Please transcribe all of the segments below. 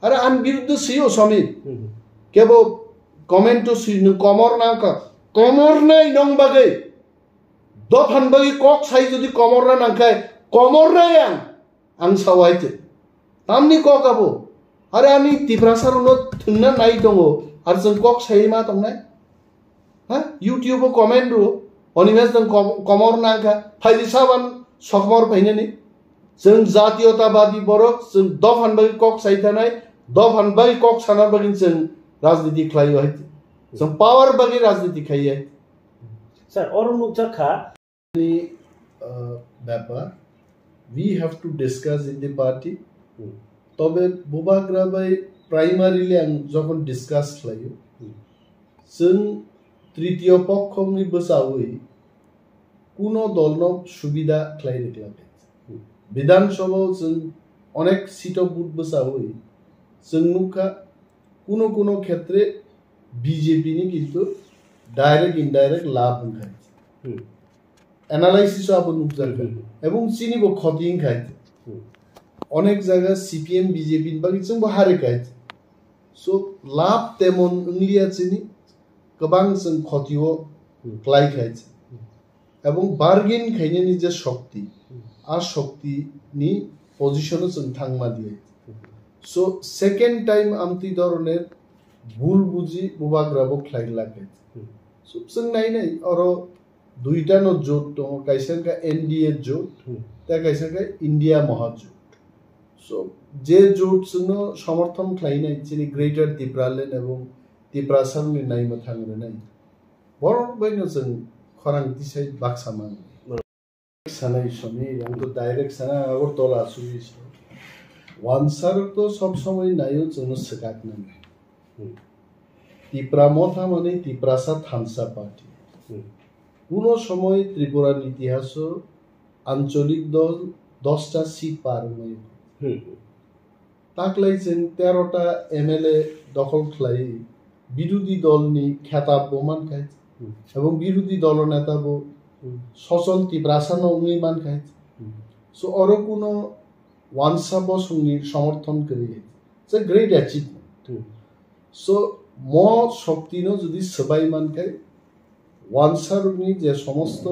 आरो आं बिरुद्ध सियो समी केबो कमेन्ट तो सिनु कमर ना का कमर नै नং बागै दफान बागै कक साइ जुदि कमर ना नांखाय कमर नै आं सावाइते तामनि कक आबो आरो आंनि तिफ्रासार उनो थुंना नाय दङो आरो जों कक साइ मा दंनाय हा यूट्यूब कमेन्ट रो अनिमेस जों कमर नांखा फाइलि साबान सकमर फैनानै जों जातीयतावादी बरक जों दफान बागै कक साइ थानाय दफान बागै कक साना बागै जों राजनीति खालायो है जों पावर बागै राजनीति खायो सर और नुकसा खा ব্যাপার we have to discuss in the party তবে বুবাগ্রা বাই প্রাইমারিলি আং যখন ডিসকাস খালাयो जों তৃতীয় পক্ষनि বসাওই কোন দলন সুবিধা খালাইनो লাগে বিধানসভাও जों অনেক সিট বুট বসাওই जों नुखा কোন ক্ষেত্রে বিজেপি নি কিন্তু ডাইরেক্ট ইনডাইরেক্ট লাভ খায় অ্যানালাইসিস আবো নুকজারকা এবং চিনিবো খতিং খায় অনেক জায়গা সিপিএম বিজেপি বাকি जों হারে খায় সো লাভ তেমন ইংলিয়া চিনি गोबां जों खतियो क्लाइ खाय এবং বার্গেন খাইনানি যে শক্তি আর শক্তিনি পজিশনে जों थांमा দিয়ে সো সেকেন্ড টাইম আমতি ধরনের ভুল বুঝি বুবাগ্রাবো ক্লাই লাগে সো जों নাই আরো দুইটা ন জোট তো কাইসানকা এনডিএ জোট তা কাইসানকা ইন্ডিয়া মহাজোট সো যে জোট जोंनो সমর্থন ক্লাই নাই চিনি গ্রেটার ত্রিপুরাল্যান্ড এবং ত্রিপুরাসারनि नायमा थांनो नाय बर बैनो जों खरां दिसाय बाक्सामान सानाय समी आं तो डाइरेक्ट साना আগরতলা सुइस वानसार तो सब समय नायो जोंनो सगाकना ত্রিপুরা মথা মানে ত্রিপুরাসা থানসা পার্টি কোন সময় ত্রিপুরার ইতিহাস আঞ্চলিক দল 10টা সিট পার হই তাকলাই जों 13টা এমএলএ দখল খাই বিরোধী দলনি খেতাব মান খায় এবং বিরোধী দলনেতাবো সচল ত্রিপুরাসানো উনি মান খায় সো অর কোন ওয়ানসা বসুনি সমর্থন করে it's a great achievement so ম শক্তিনো যদি সবাই মান খায় ওয়ানসারুনি যে সমস্ত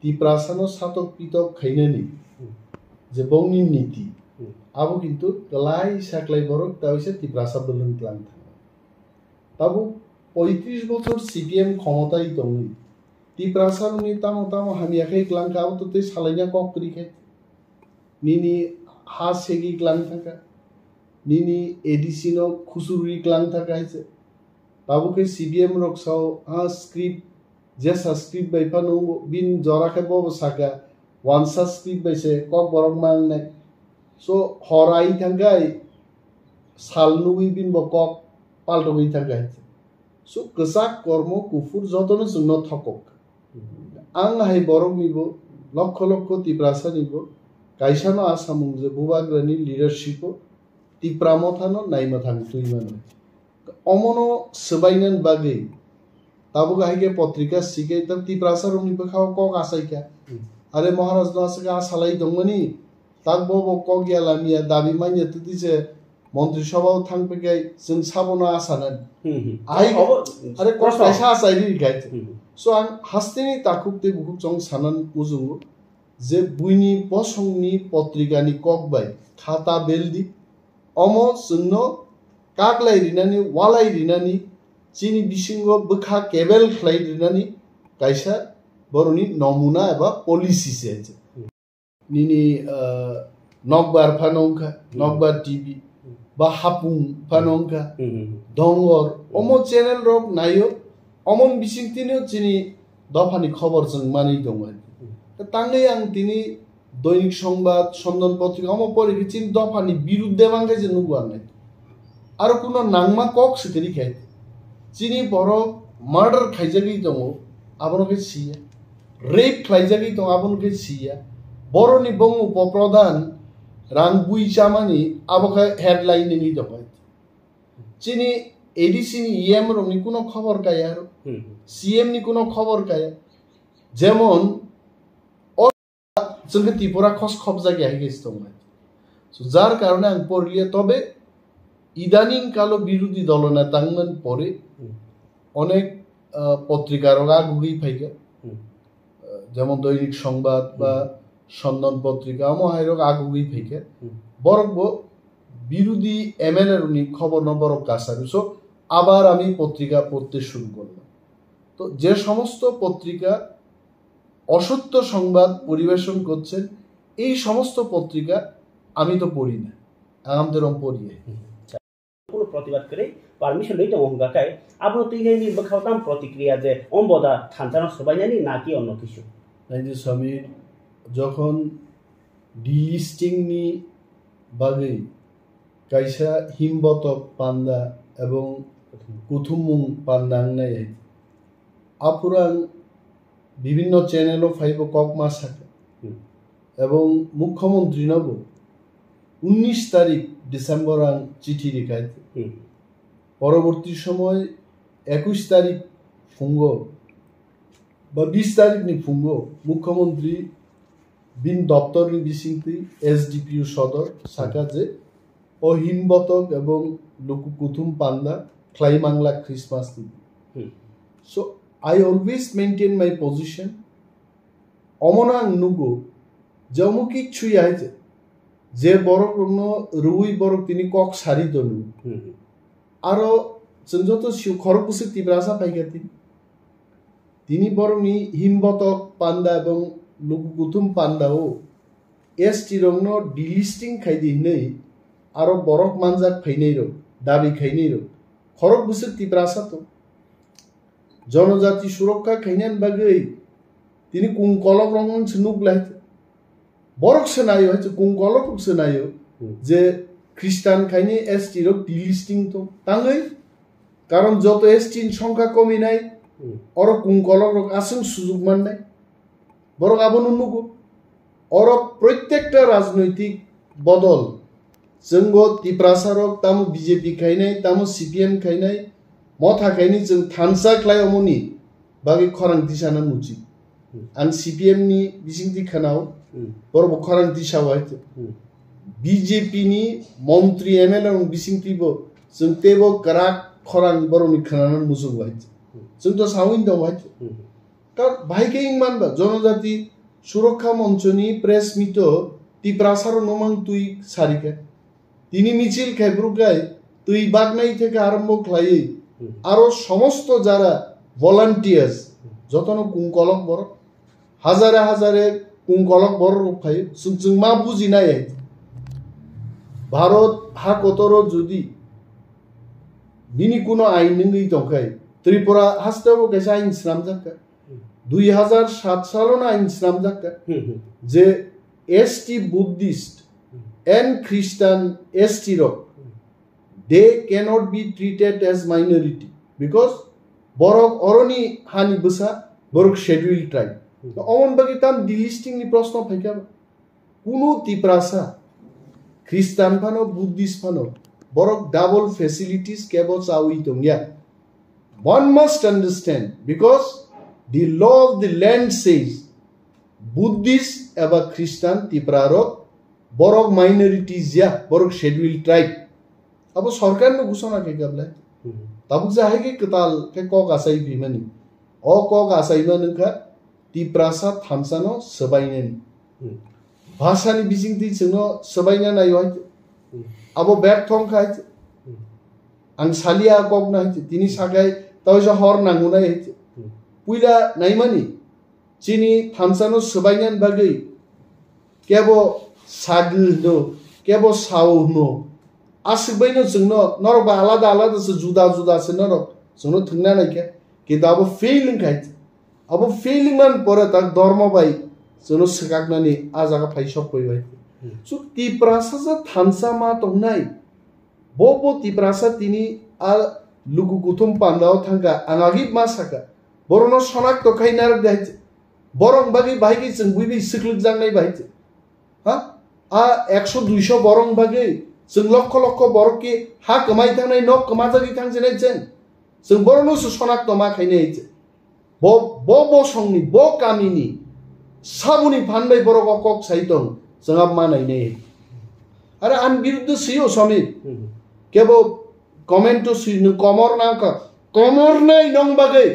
ত্রিপুরাসানো সাতক পিতক খাইনানি যে বংনি নীতি আবো কিন্তু গলাই সাকলাই বরক তাইসে ত্রিপুরাসা বলন প্ল্যান তাবু 35 বছর সিপিএম ক্ষমতায় দংনি ত্রিপুরাসারুনি তামো হামিয়াখাই গ্লাংকা আবো তো সালাইনা কক করি খায় নিনি হা সেগি গ্লাং থাকা নিনি এডিসিনো খুসুরি গ্লাং থাকা হইছে তাবুকে সিপিএম রকসাও হা স্ক্রিপ্ট যেসা স্ক্রিপ্ট বাইফানো বিন জরাখে বব সাকা ওয়ানসা স্ক্রিপ্ট বাইছে কক বরক মান নাই সো হরাই থাকাই সালনুই বিন ব কক পাল্টই থাকাই সো কসাক কর্ম কুফুর যতন জন্য থকক আং হাই বরক নিব লক্ষ লক্ষ ত্রিপুরাসা নিব কাইসানো আসামুং যে বুবাগ্রানি লিডারশিপ ত্রিপুরামথানো নাইমাথাং তুইমান অমনো সবাইনান বাগে তাবো গাইকে পত্রিকা সিকে তব ত্রিপুরাসা রুনি বখাও কক আসাইকা আরে মহারাজ দাসকা সালাই দংমনি তাক বব কক গিয়ালামিয়া দাবি মাইনে তুদিছে মন্ত্রিসভাও থাকবে গাই जों সাবনা আসানান আই আরে কক কাইসা আসাইনি গাই সো আং হাস্তিনি তাকুকতে বুকুক জং সানান উজুঙ্গু যে বুইনি বসংনি পত্রিকানি ককবাই খাতা বেলদি অম जोंनो কাকলাই রিনানি ওয়ালাই রিনানি চিনি বিসিঙ্গ বখা কেবল খ্লাই রিনানি কাইসা বরনি নমুনা এবা পলিসি সেছে নিনি নকবার ফানংখা নকবার টিভি বা হাপুং ফানংখা দঙ্গর অম চ্যানেল রক নাইও অমন বিসিংতিনো চিনি দফানি খবর जों মানি দংমা তাঙ্গै आं তিনি দৈনিক সংবাদ সন্ধান পত্রিকা অম পরিকি চিন দফানি বিরুদ্ধে বাঙ্গাই যে নুগুয়ার নাই আর কোন নাংমা কক সিতেরি খাই চিনি বড় মার্ডার খাইজাগি দङ আবনকে সিয়া রেপ খাইজাগি দङ আবনকে সিয়া বড়নি বং উপপ্রধান রাং বুইচামানি আবকা হেডলাইন নি দङ চিনি এডিসিনি ইএম রনি কোন খবর কায়া আর সিএম নি কোন খবর কায়া যেমন जोंखौ ত্রিপুরা খস খব জায়গায় গেছে দङ সো যার কারণে আং পড়লিয়া তবে ইদানিং কালো বিরোধী দলনেতাংমন পরে অনেক পত্রিকার আগুগি ফাইকা যেমন দৈনিক সংবাদ বা সন্ধান পত্রিকা মহাইরক আগুগি ফাইকা বরং বিরোধী এমএলএর উনি খবর ন বরং কাছারি সো আবার আমি পত্রিকা পড়তে শুরু করলাম। তো যে সমস্ত পত্রিকা অসত্য সংবাদ পরিবেশন করছেন এই সমস্ত পত্রিকা আমি তো পড়ি না, আমাদের পড়িয়ে কোনো প্রতিবাদ করে পারমিশন লইতে অঙ্গাকায় আপনার তো ইংরেজি বখাওতাম প্রতিক্রিয়া যে অম্বদা থানচানো সবাই জানি নাকি অন্য কিছু নাই যে স্বামী যখন ডিলিস্টিং নি বাগে কাইসা হিমবতক পান্দা এবং কুথুমুং পান্দাং নাই আপুরাং বিভিন্ন চ্যানেলও ফাইব কক মাস থাকে এবং মুখ্যমন্ত্রী নব 19 তারিখ ডিসেম্বর আং চিঠি রেখাইতে পরবর্তী সময় 21 তারিখ ফুঙ্গ বা 20 তারিখ নি ফুঙ্গ মুখ্যমন্ত্রী বিন দপ্তর নি বিসিংতি এসডিপিইউ সদর শাখা যে অহিমবতক এবং লুকু কুথুম পান্দা ক্লাইমাংলা Christmas so I always maintain my position. অমনাং নুগো জমুকি ছুই আছে যে বরক রং রুই বরক তিনি কক সারি দনু আরো যত খরকুসি তিব্রাসা পাইকা তিনি বরং নি হিমবতক পান্দা এবং লুকুকুতুম পান্দাও এসটি রং ডিলিস্টিং খাইদি নেই আরো বরক মানজাক ফাইনাই রং দাবি খাইনাই রং খরকুসি তিব্রাসা তো জনজাতি সুরক্ষা খাইনান বাগৈ তিনি কুংকলক রঙন সিনুক লাইতে বরক সেনায়ো হচ্ছে কুংকলক সেনায়ো যে খ্রিস্টান খাইনি এসটি রক ডিলিস্টিং তো তাঙ্গই কারণ যত এসটি সংখ্যা কমি নাই অর কুংকলক রক আসং সুযোগ মান নাই বরক আবন উন্নুকো অর প্রত্যেকটা রাজনৈতিক বদল जोंग तिप्रासारक तामु बीजेपी खाइनाय तामु सीपीएम खाइनाय मथा खाइनि जों थानसा क्लायमनि बागै खरां दिसाना मुचि आं सीपीएम नि बिसिंति खानाव बरब खरां दिसावाय बीजेपी नि मंत्री एमएलए रं बिसिंतिबो जों तेबो करा खरां बरनि खानान मुजुवाय जों तो साविन दवाय ता भाइके इंमानबा जनजाति सुरक्षा मंचनि प्रेस मिट तिप्रासार नमं तुई सारिका তিনি মিছিল খেব্রুকায় তুই বাগনাই থেকে আরম্ভ খাই আরো সমস্ত যারা ভলান্টিয়ার্স যতন কুংকলক বড় হাজারে হাজারে কুংকলক বড় খাই সুং মা বুঝি নাই ভারত হা কতর যদি বিনি কোনো আইন নঙ্গি দংখাই ত্রিপুরা হাসতেও কেসা আইন ইসলাম জাকা 2007 সালন আইন ইসলাম জাকা যে ST Buddhist and Christian ST rock, they cannot be treated as minority because borok oroni hani busa borok scheduled tribe. So on bagitam delisting ni prashno phaika kuno tiprasa Christian phano Buddhist phano borok double facilities kebo chawi tongya. One must understand because the law of the land says Buddhist aba Christian tiprarok Borok minorities या বরক schedule tribe अब सरकार न घोषणा के गबला तब जाहे के कताल के कक आसाई बिमानी अ कक आसाइबा नखा तिप्रासा थामसानो सबाइनेन भाषानि बिसिंति जोंनो सबाइना नायो अब बैक थं खाय आं सालिया कक ना तिनि सागाय तावजा हर नांगुना पुइला नाइमानि चिनि थामसानो सबाइनान बागै केबो सागु नो केबो साउ नो आसिबैनो जोंनो नरबा आलादा आलादा से जुदा जुदा से नर जोंनो थंना नायके कि दाबो फेलिंग खाय अब फेलिंग मान परे तक धर्म बाय जोंनो सगागनानि आजागा फाइसब फैबाय सो तिप्रासा जा थानसा मा तंनाय बो तिप्रासा तिनि आ लुगु गुथुम पान्दाव थांगा आंगागि मा साका बरनो सनाक तो खाइनार गाय बरं बागि बायगि जों बुइबि सिखलुक जांनाय बाय हा आ 100-200 बरं बागै जों लक्ष लक्ष बरकि हा कमाय थांनाय न कमाजागि थांजेनाय जों बरनो सनाक तो मा खाइनाय बो संनि बो कामिनि सामुनि फानबाय बरक कक साइदं जोंहा मानायनाय आरो आन बिरुद्ध सियो समित কেবল কমেন্টো সিনু কমর নাকা কমর নাই নং বাগে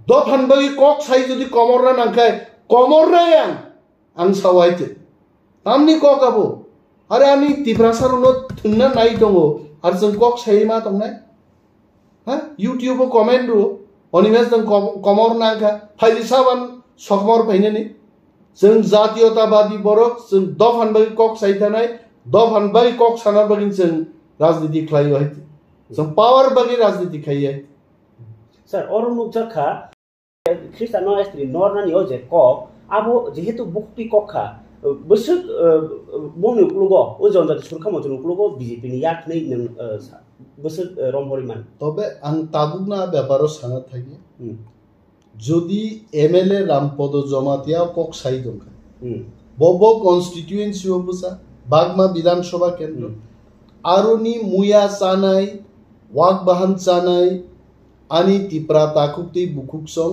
দফান বাগে কক সাই যদি কমর না নাখায় কমর নাই আং সাওয়াইতে তামনি কক আবো আরে আমি তিপ্রাসার উনত থুননা নাই দङ আর जों কক সাই मा दंनाय হ্যাঁ ইউটিউবে কমেন্ট রো অনিমেস जों কমর নাকা ফাইলি সাবান সকমর ফাইনানি जों জাতীয়তাবাদী বরক जों दफान बागे কক साइ थानाय दफान बागे কক साना बागे जों राजनीति खालायो है जों पावर बागे राजनीति खायो सर और नुकजाखा ख्रिस्टान एस्ट्रि नरनानि ओजे कक आबो जेहेतु बुकपि कखा बोसोर बंनि उक्लुगो ओजन जाति सुरखा मजन उक्लुगो बीजेपी नि याक नै नों बोसोर रमहरिमान तबे आं ताबुकना ব্যাপারও সানা থাকি যদি এমএলএ রামপদ জমাতিয়া কক সাই দংখা বব কনস্টিটিউয়েন্সি অবসা বাগমা বিধানসভা কেন্দ্র আরনি মুয়া চানাই ওয়াক বাহান চানাই আনি তিপ্রা তাকুকতি বুকুকসং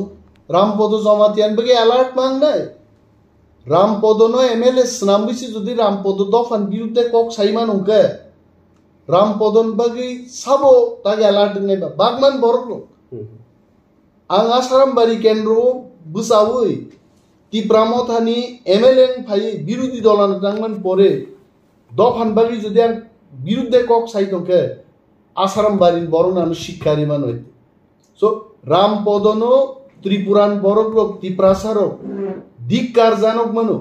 রামপদ জমাতিয়ান বগে অ্যালার্ট মাংনাই রামপদ ন এমএলএ স্নামবিসি যদি রামপদ দফান বিরুদ্ধে কক সাইমান হংকে রামপদন বগে সাবো তাকে অ্যালার্ট নাই বাগমান বরকলো आं आसारामबारि केन्द्र बुसावै तिप्रामथानि एमएलए फाइ बिरोधी दलान दांमन परे दफानबारि जुदि आं बिरुद्धे कक साइ दंके आसारामबारि बरनानो शिक्षारि मान हइते सो रामपदनो त्रिपुरान बरक तिप्रासारक दिक्कार जानक मानो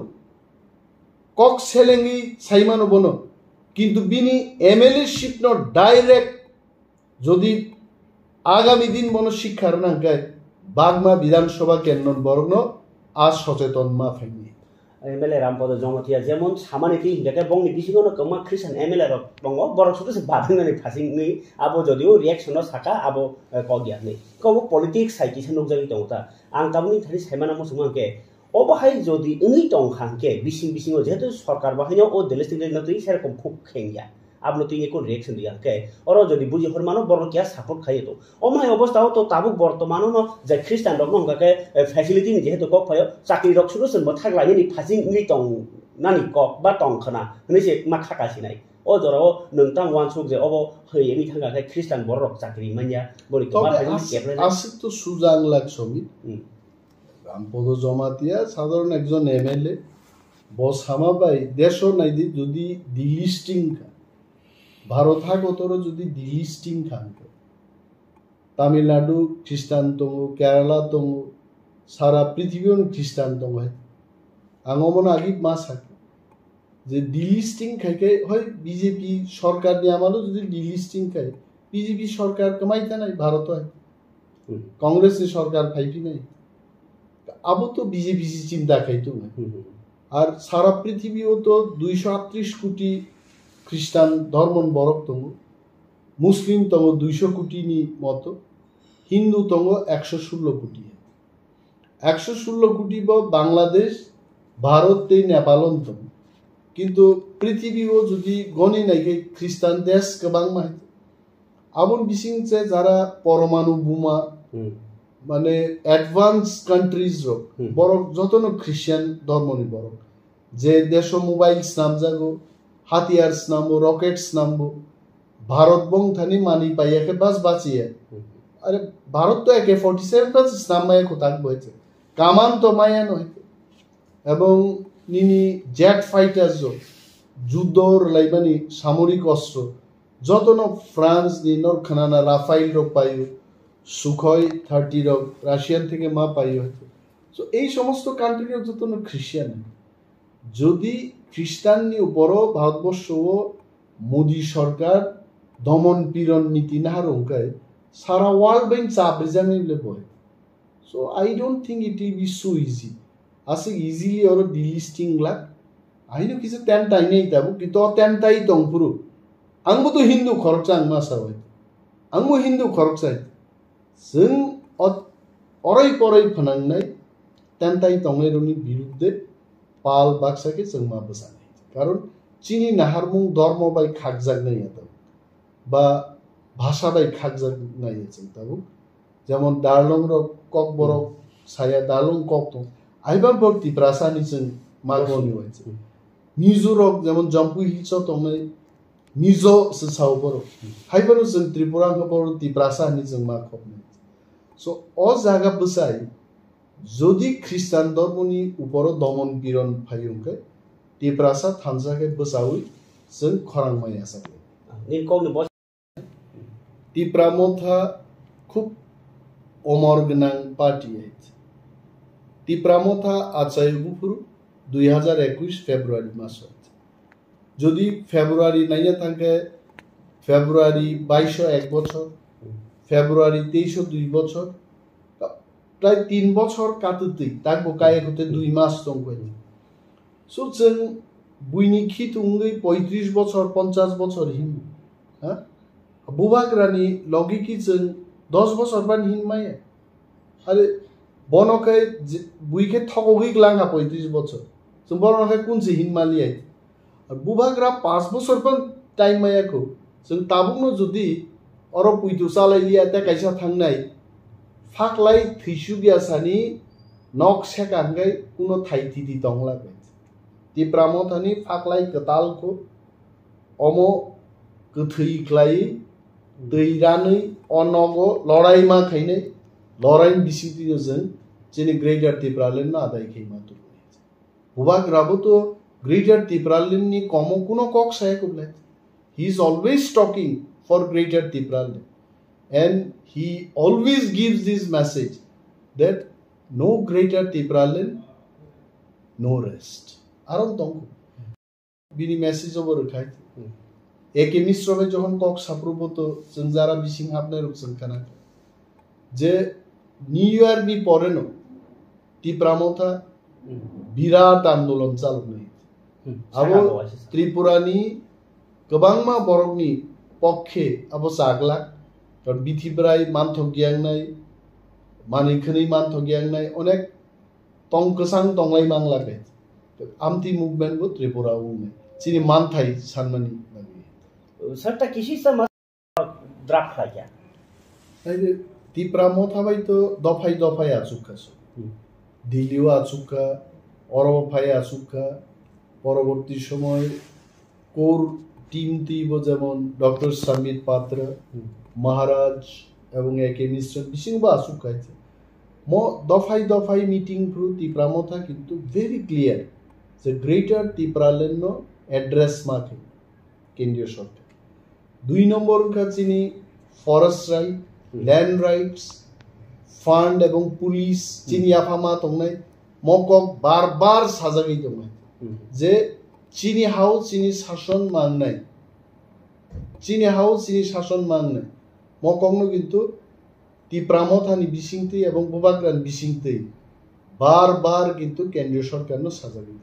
कक सेलेंगि साइमानो बनो किन्तु बिनि एमएलए शिप न डाइरेक्ट जदि आगामी दिन बनो शिक्षार नांगाय बागमा विधानसभा केन्द्र बरग्न आज सचेतन मा फाइनि एमएलए रामपद जमथिया जेमन सामानिति हिंदाके बंनि बिसिगनो कमा ख्रिस्टान एमएलए रक दङ बरक सुतसे बाथंनानै फासिंनि आबो जदिও रिएक्शन साका आबो कगियानि कबो पलिटिक्स साइकिसन नगजागि दङता आं ताबनि थानि साइमाना मसुमांके अबहाय जदि उनि दंखांके बिसिङो जेहेतु सरकार बाहायनो ओ देलेस्टिक नतै सेरकम खुब खेंया आपनो तो एको रिएक्शन दिया के और जदि बुझि हरमानो बरन क्या सपोर्ट खायो तो अमाय अवस्था तो ताबुक बर्तमानो न जे ख्रिस्टान रक नंगा के फैसिलिटी नि जेहेतु कक फायो चाकरि रक सुरुसन मथाक लायनि फासिं नि तंग नानि कक बा तंग खना नैसे मा खाकासिनाय ओ जराव नोंतां वानसुक जे अबो हैनि थांगा के ख्रिस्टान बरक चाकरि मानिया बोरि कमा फाइनि केबले आसे तो सुजां लाखसमी रामपद जमाতিয়া সাধারণ একজন এমএলএ বস হামাবাই দেশো নাইদি যদি ডিলিস্টিং भारत हागतरो जुदि डिलिस्टिं खांके तमिलनाडु ख्रिस्टान दङ केराला दङ सारा पृथ्वीयाव ख्रिस्टान दङ आंगमन आगि मा साके जे डिलिस्टिं खायके হয় বিজেপি সরকার नि আমালো যদি ডিলিস্টিং খায় বিজেপি সরকার কমাইতা নাই ভারত হয় कांग्रेस नि সরকার ফাইপি নাই আবো তো বিজেপি চিন্তা খাইতো না আর সারা পৃথিবীও তো 238 কোটি খ্রিস্টান ধর্মন বরক তঙ্গ মুসলিম তঙ্গ 200 কোটি নি মতো হিন্দু তঙ্গ 116 কোটি 116 কোটি বাংলাদেশ ভারত তে নেপালন তঙ্গ কিন্তু পৃথিবীও যদি গনি নাইকে খ্রিস্টান দেশ গোबां মাই আমন বিসিংছে যারা পরমাণু বোমা মানে অ্যাডভান্স কান্ট্রিজ বরক যতন খ্রিস্টান ধর্মনি বরক যে দেশ মোবাইল নামজাগো हाथियार नामो रॉकेट्स नामो भारत बंग थानी मानी पाइया के बस बाचिए अरे भारत तो AK-47 बस नामाय खोताक बयचे कामान तो माया नहते এবং নিনি জেট ফাইটার যুদ্ধর লাইবানি সামরিক অস্ত্র যতন ফ্রান্স নিনর খানানা রাফাইল রক পাইও সুখয় 30 রক রাশিয়ান থেকে মা পাইও সো এই সমস্ত কান্ট্রি যতন খ্রিস্টান যদি খ্রিস্টাননি উপর ভারতবর্ষ মোদি সরকার দমন পীড়ন নীতি না রংকায় সারা ওয়ার্ল্ড বেন চাপ রিজানেবল বয় so I don't think it will be so easy আসে ইজিলি অর ডিলিস্টিং লাগ আইনো কিছু তেন টাই নেই তাবো কিন্তু তেন তাই দংপুরু आंबो तो हिंदू खरकसा आं मा साबाय आंबो हिंदू खरकसा जों अराय पराय फोनांनाय तेनताय तंगैरनि बिरुद्धे पाल बाक्साके जों मा बोसानाय कारण चीनी नाहारमुं धर्म बाय खागजागनाय यातो बा भाषा बाय खागजागनाय जों ताबो जेमन दारलं रक कक बरक साया दारलं कक तो आइबा भक्ति प्रासानि जों मागोनि वाइसे मिजोरक जेमन जम्पु हिल्स तंगै मिजो साव बर हाइबानो जों त्रिपुरा बर तिप्रासा नि जों मा खबनो सो अ जागा बसाय जदि ख्रिस्टान धर्मनि ऊपर दमन पीड़न फायुंके तिप्रासा थानजाके बसावै जों खरांमाया साके तिप्रामथा खूब अमर गनां पार्टी है तिप्रामथा आचार्य बुफुर 2021 फेब्रुआरी मास যদি ফেব্রুয়ারি নাইয়া থাকে ফেব্রুয়ারি 2201 বছর ফেব্রুয়ারি 2302 বছর প্রায় 3 বছর কাটতে তাকবো কায়ে হতে 2 মাস দंगय সো जों বুইনি খিতুঙ্গै 35 বছর 50 বছর হিম হ্যাঁ বুবাগ্রানি লগিকি जों 10 বছর বান হিনমায়ে আরে বনকে বুইকে ঠকগै গ্লাङा 35 বছর जों বনকে कुनसे हिनमालियै बुबाग्रा 5 बছর पण टाइम मायाखौ जों ताबुंनो जुदि अर पुइतु सालायलिया ता कायसा थांनाय फाकलाय थैसुगियासानि नक सेकांगै कुनो थाइतिदि दंलागै तिप्रामथानि फाकलाय कतालखौ अमो गथैख्लाय दैरानै अनगो लड़ाइमा खैनै लड़ाइन बिसितियो जों जेने ग्रेटर तिप्रालेन आदाय खैमा तु बुबाग्राबो तो Greater Tipraland ni komo kuno kok saya kublet. He is always talking for Greater Tipraland, and he always gives this message that no Greater Tipraland, no rest. Aron tongku. Bini message over khai. Eke misrobe johon kok saproboto senjara bising hapne ruksan kana. Je New Year ni poreno Tipramotha birat आन्दोलन चालुनै अब त्रिपुरानी गोबांमा बरकनि पक्षे अब सागलाक कारण बिथिब्राय मानथगियांनाय मानिखनै मानथगियांनाय अनेक तंकसां तंलाय मांलाके आमति movement बो त्रिपुरा उने सिनि मानथाय सानमानि बागै सरता किसी से ड्राफ्ट लाया आइले तिप्रामथा तो दफाय दफाय आचुकासो दिल्लीও आचुका अरबफाय आचुका পরবর্তী সময় কোর টিম তিব যেমন ডক্টর সমিত পাত্র মহারাজ এবং একে মিস্টার বিসিংবা আসুকাইছে ম দফাই দফাই মিটিং প্রু তিপ্রামথা কিন্তু ভেরি ক্লিয়ার যে গ্রেটার তিপ্রালেন অ্যাড্রেস মাকে কেন্দ্রীয় সরকার 2 নম্বর কাছিনি forest right land rights fund এবং পুলিশ চিনি আফামা তংনাই মকক বারবার সাজাগै দংনাই जे चीनी हाउ चीनी शासन मांगनाय चीनी हाउ चीनी शासन मांगनाय मकंनो किन्तु तिप्रामथानि बिसिंथै एवं बुबाग्रानि बिसिंथै बार बार किन्तु केंद्रीय सरकारनो साजागै